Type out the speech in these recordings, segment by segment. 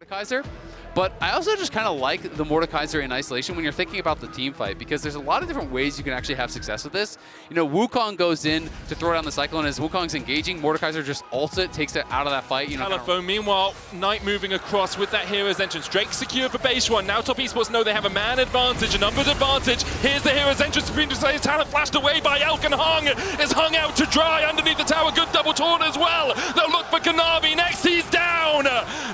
Mordekaiser, but I also just kind of like the Mordekaiser in isolation when you're thinking about the team fight, because there's a lot of different ways you can actually have success with this. You know, Wukong goes in to throw down the cycle, and as Wukong's engaging, Mordekaiser just ults it, takes it out of that fight. You know, Telephone, meanwhile, Knight moving across with that Hero's entrance. Drake secured for base one. Now Top Esports know they have a man advantage, a numbers advantage. Here's the Hero's entrance. Supreme Decisive talent flashed away by Elk, and Hung is hung out to dry underneath the tower. Good double taunt as well. They'll look for Kanavi next. He's down.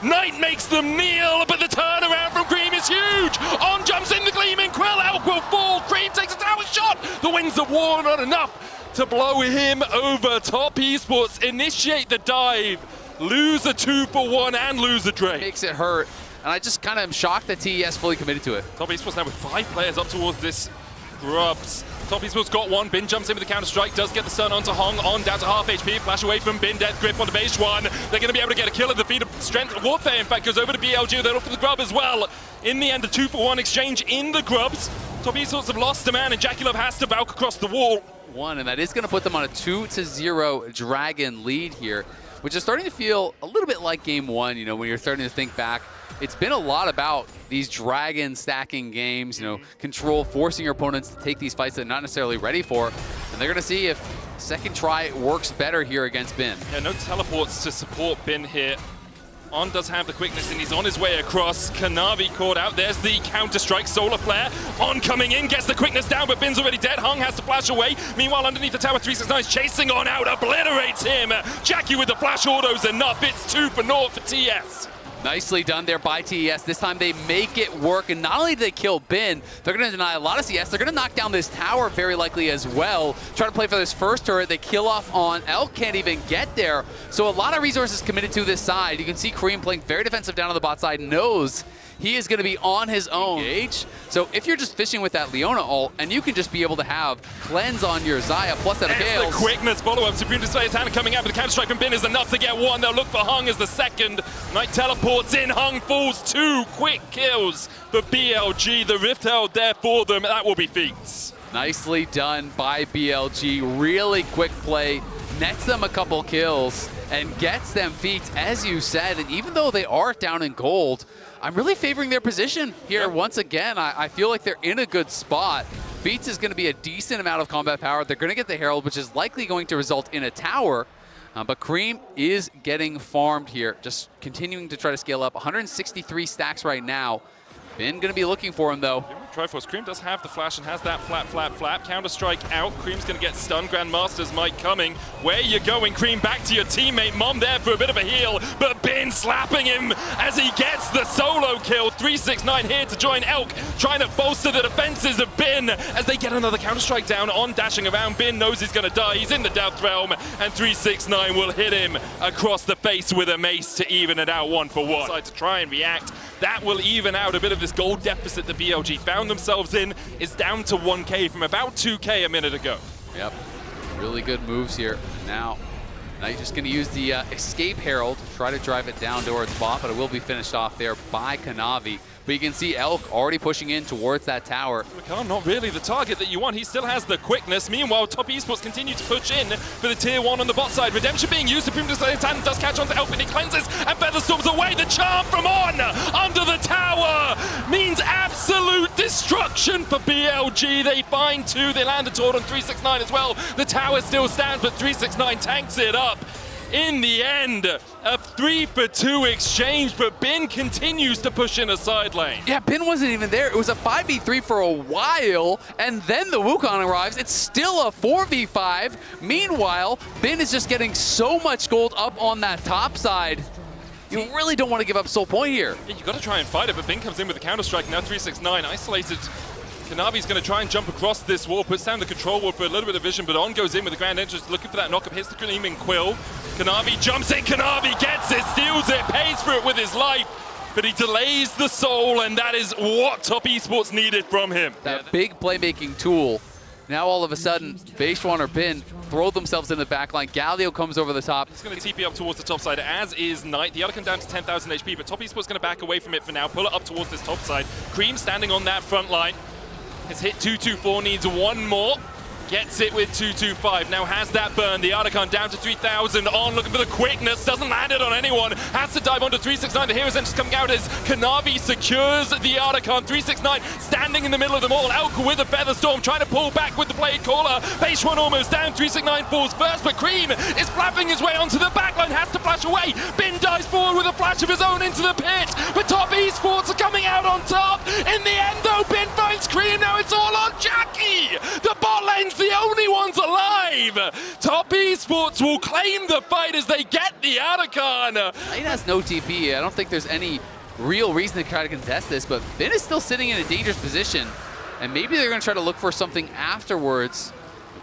Knight makes them kneel, but the turnaround from Cream is huge. On jumps in the Gleaming Quill. Elk will fall. Cream takes a tower shot. The Winds of War not enough to blow him over. Top Esports initiate the dive, lose a 2-for-1 and lose a Drake. Makes it hurt, and I just kind of am shocked that TES fully committed to it. Top Esports now with 5 players up towards this Grubs. Top Esports got one. Bin jumps in with the counter-strike, does get the stun onto Hong, on down to half HP, flash away from Bin, death grip onto base one. They're going to be able to get a kill at the feet of Strength Warfare, in fact, goes over to BLG, they look for the Grub as well. In the end, a 2-for-1 exchange in the Grubs. Top Esports have lost a man, and Jackie Love has to Valk across the wall. And that is going to put them on a 2-0 Dragon lead here, which is starting to feel a little bit like game one, you know, when you're starting to think back. It's been a lot about these Dragon stacking games, you know, control, forcing your opponents to take these fights that they're not necessarily ready for. And they're going to see if second try works better here against Bin. Yeah, no teleports to support Bin here. On does have the quickness, and he's on his way across. Kanavi caught out. There's the counter-strike. Solar Flare. On coming in, gets the quickness down, but Bin's already dead. Hung has to flash away. Meanwhile, underneath the tower, 369 is chasing on out, obliterates him. Jackie with the flash autos enough. It's 2-0 for TS. Nicely done there by TES. This time they make it work, and not only do they kill Bin, they're going to deny a lot of CS. They're going to knock down this tower very likely as well. Try to play for this first turret. They kill off on Elk, can't even get there. So a lot of resources committed to this side. You can see Kareem playing very defensive down on the bot side, knows he is going to be on his own. So if you're just fishing with that Leona ult, and you can just be able to have cleanse on your Xayah plus that Gales. The quickness follow-up. Supreme Decisive hand coming out, but the counter-strike from Bin is enough to get one. They'll look for Hung as the second. Knight teleports in. Hung falls. 2 quick kills for BLG. The Rift held there for them. That will be feats. Nicely done by BLG. Really quick play. Nets them a couple kills and gets them feats, as you said. And even though they are down in gold, I'm really favoring their position here once again. I feel like they're in a good spot. Feats is going to be a decent amount of combat power. They're going to get the Herald, which is likely going to result in a tower. But Kareem is getting farmed here, just continuing to try to scale up. 163 stacks right now. Bin going to be looking for him, though. Triforce. Cream does have the flash and has that flap. Counter-strike out. Cream's going to get stunned. Grandmaster's might coming. Where you going, Cream? Back to your teammate. Mom there for a bit of a heal, but Bin slapping him as he gets the solo kill. 369 here to join Elk, trying to bolster the defenses of Bin as they get another counter-strike down on dashing around. Bin knows he's going to die. He's in the Death Realm, and 369 will hit him across the face with a mace to even it out 1-for-1. Decide to try and react. That will even out a bit of this gold deficit that BLG found themselves in. Is down to 1K from about 2K a minute ago. Yep, really good moves here. Now you're just going to use the Escape Herald to try to drive it down towards bot, but it will be finished off there by Kanavi. But you can see Elk already pushing in towards that tower. McCann not really the target that you want. He still has the quickness. Meanwhile, Top Esports continue to push in for the tier 1 on the bot side. Redemption being used. Supreme Decisive does catch on to Elk, and he cleanses and Featherstorms away. The charm from On under the tower means absolute destruction for BLG. They find 2. They land a taunt on 369 as well. The tower still stands, but 369 tanks it up. In the end, a 3-for-2 exchange, but Bin continues to push in a side lane. Yeah, Bin wasn't even there. It was a 5v3 for a while, and then the Wukong arrives. It's still a 4v5. Meanwhile, Bin is just getting so much gold up on that top side. You really don't want to give up Soul Point here. Yeah, you got to try and fight it, but Bin comes in with a counter-strike. Now 369 isolated. Kanavi's going to try and jump across this wall, puts down the control wall for a little bit of vision, but On goes in with the grand entrance, looking for that knock-up, hits the Gleaming Quill. Kanavi jumps in, Kanavi gets it, steals it, pays for it with his life, but he delays the soul, and that is what Top Esports needed from him. That big playmaking tool. Now all of a sudden, Beishuan or Bin throw themselves in the back line. Galio comes over the top. He's going to TP up towards the top side, as is Knight. The other come down to 10,000 HP, but Top Esports going to back away from it for now, pull it up towards this top side. Cream standing on that front line. His hit 224, needs one more. Gets it with 225. Now has that burn. The Archon down to 3,000. On looking for the quickness. Doesn't land it on anyone. Has to dive onto 369. The Hero's Entrance coming out as Kanavi secures the Archon. 369 standing in the middle of them all. Elk with a Feather Storm trying to pull back with the Blade Caller. Base one almost down. 369 falls first, but Cream is flapping his way onto the backline. Has to flash away. Bin dives forward with a flash of his own into the pit. But Top Esports are coming out on top. In the end, though, Bin finds Cream. Now it's all on Jackie. The bot lane's the only ones alive. Top Esports will claim the fight as they get the Archon. He has no TP. I don't think there's any real reason to try to contest this, but Bin is still sitting in a dangerous position, and maybe they're going to try to look for something afterwards.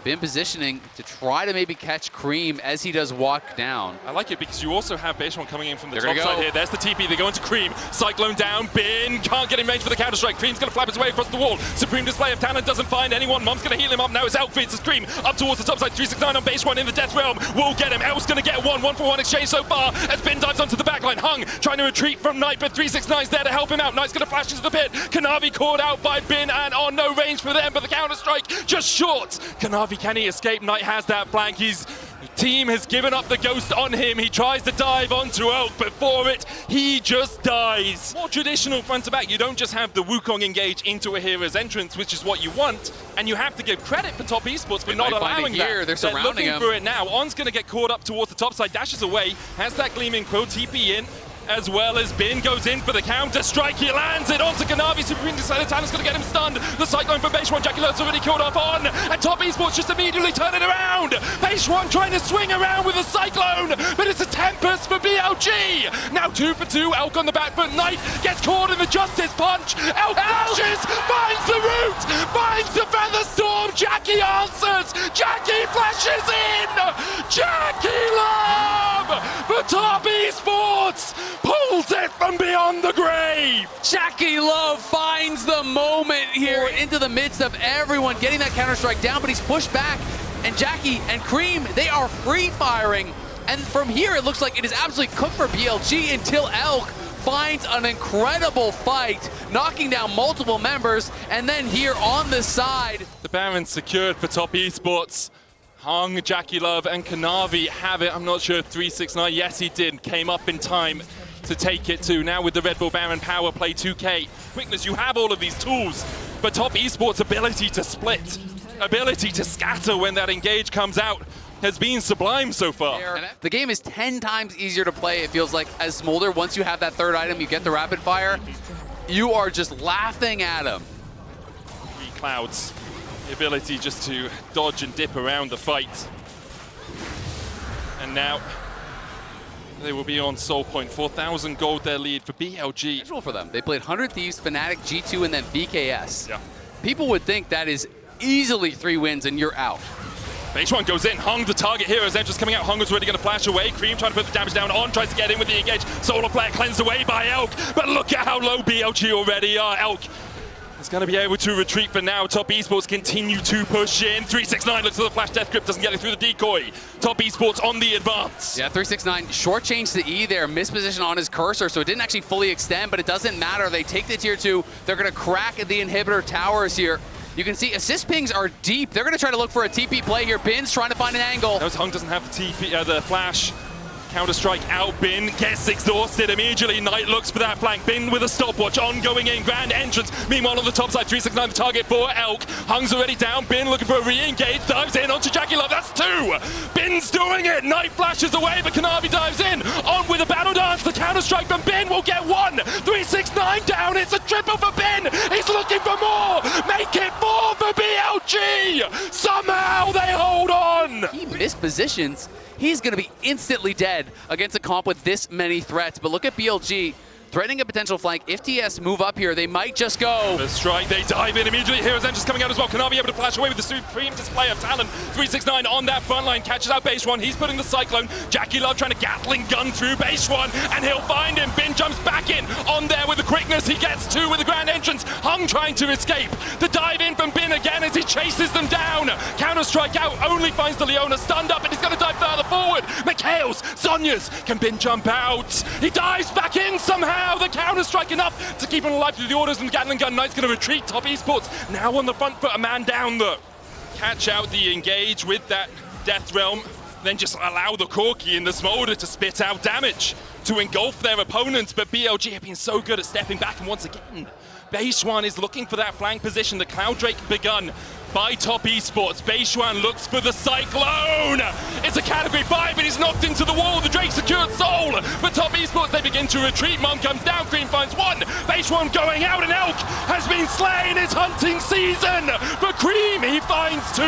Bin positioning to try to maybe catch Cream as he does walk down. I like it because you also have Base One coming in from the They're top side here. There's the TP. They go into Cream. Cyclone down. Bin can't get in range for the counter-strike. Cream's going to flap his way across the wall. Supreme display of talent doesn't find anyone. Mom's going to heal him up. Now it's outfits as Cream up towards the top side. 369 on Base One in the Death Realm. Will get him. Elf's going to get one. 1-for-1 exchange so far as Bin dives onto the backline. Hung trying to retreat from Knight, but 369's there to help him out. Knight's going to flash into the pit. Kanavi caught out by Bin and on no range for them, but the counter-strike just short. Kanavi, can he escape? Knight has that flank. His team has given up the ghost on him. He tries to dive onto Oak, but for it, he just dies. More traditional front to back. You don't just have the Wukong engage into a hero's entrance, which is what you want, and you have to give credit for Top Esports for not allowing that. They're surrounding him. Looking for it now. On's going to get caught up towards the top side, dashes away, has that Gleaming Quill, TP in, as well as Bin goes in for the counter-strike. He lands it onto Kanavi. Supreme Decided Talent's going to get him stunned. The Cyclone from Base One. Jackie Love's already killed off on. And Top Esports just immediately turn it around. Base One trying to swing around with a Cyclone, but it's a Tempest for BLG. Now 2 for 2. Elk on the back foot. Knight gets caught in the Justice Punch. Elk flashes, finds the root, finds the Feather Storm. Jackie answers. Jackie flashes in. Jackie Love for Top Esports. Pulls it from beyond the grave! Jackie Love finds the moment here into the midst of everyone getting that counter-strike down, but he's pushed back, and Jackie and Cream, they are free-firing, and from here it looks like it is absolutely cooked for BLG until Elk finds an incredible fight, knocking down multiple members, and then here on the side. The Baron secured for Top Esports. Hung, Jackie Love, and Kanavi have it. I'm not sure if 369, yes he did, came up in time to take it too. Now with the Red Bull Baron power play 2K. Quickness, you have all of these tools, but Top Esports' ability to split, ability to scatter when that engage comes out has been sublime so far. The game is 10 times easier to play, it feels like, as Smolder. Once you have that third item, you get the rapid fire, you are just laughing at him. 3 clouds. The ability just to dodge and dip around the fight. And now they will be on Soul Point. 4,000 gold their lead for BLG. Usual for them. They played 100 Thieves, Fnatic, G2, and then BKS. Yeah. People would think that is easily 3 wins and you're out. Base One goes in. Hung, the target hero's entrance coming out. Hung was already going to flash away. Cream trying to put the damage down on, tries to get in with the engage. Solar Flare cleansed away by Elk, but look at how low BLG already are. Elk is going to be able to retreat for now. Top Esports continue to push in. 369 looks for the flash death grip, doesn't get it through the decoy. Top Esports on the advance. Yeah, 369 short change to E there, misposition on his cursor, so it didn't actually fully extend, but it doesn't matter. They take the tier 2. They're going to crack the inhibitor towers here. You can see assist pings are deep. They're going to try to look for a TP play here. Bin's trying to find an angle. Notice Hung doesn't have the TP, the flash. Counter-strike out, Bin gets exhausted immediately. Knight looks for that flank. Bin with a stopwatch on going in. Grand entrance. Meanwhile, on the top side, 369 the target for Elk. Hung's already down. Bin looking for a re-engage. Dives in onto Jackie Love. That's 2. Bin's doing it. Knight flashes away, but Kanavi dives in. On with a battle dance. The counter-strike from Bin will get 1. 369 down. It's a triple for Bin. He's looking for more. Make it 4 for BLG. Somehow they hold on. He missed positions. He's going to be instantly dead against a comp with this many threats. But look at BLG threatening a potential flank. If TS move up here, they might just go. The strike, they dive in immediately. Hero's Entrance coming out as well. Kanavi able to flash away with the supreme display of talent. 369 on that front line, catches out Base One. He's putting the Cyclone. Jackie Love trying to Gatling gun through Base One, and he'll find him. Bin jumps back in on there with the quickness. He gets 2 with the Grand Entrance. Hung trying to escape. The dive in from Bin again as he chases them down. Counter strike out, only finds the Leona stunned up, and he's going to dive further forward. McHale's, Sonya's, can Bin jump out? He dives back in somehow. The counter strike enough to keep him alive through the orders, and Gatling gun. Knight's going to retreat. Top Esports now on the front foot, a man down though. catch out the engage with that Death Realm, then just allow the Corki and the Smolder to spit out damage to engulf their opponents. But BLG have been so good at stepping back, and once again, Beishuan is looking for that flank position. The Cloud Drake begun by Top Esports. Beishuan looks for the Cyclone. It's a category 5, and he's knocked into the wall. The Drake secured Soul, but Top Esports, they begin to retreat. Mom comes down, Cream finds one. Beishuan going out, and Elk has been slain. It's hunting season for Cream. He finds 2.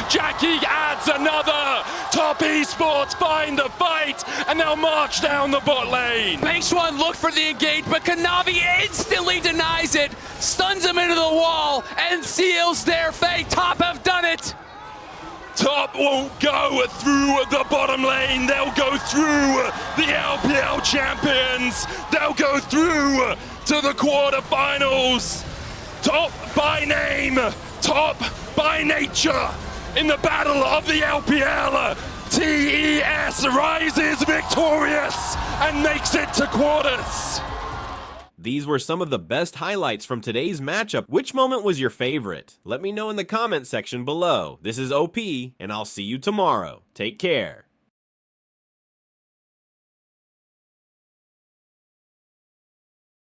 Jackie adds another. Top Esports find the fight, and they'll march down the bot lane. Beishuan looked for the engage, but Kanavi instantly denies it, stuns him into the wall, and seals their fate. Top have done it. Top won't go through the bottom lane. They'll go through the LPL champions. They'll go through to the quarterfinals. Top by name, top by nature. In the battle of the LPL, TES rises victorious and makes it to quarters. These were some of the best highlights from today's matchup. Which moment was your favorite? Let me know in the comment section below. This is OP, and I'll see you tomorrow. Take care.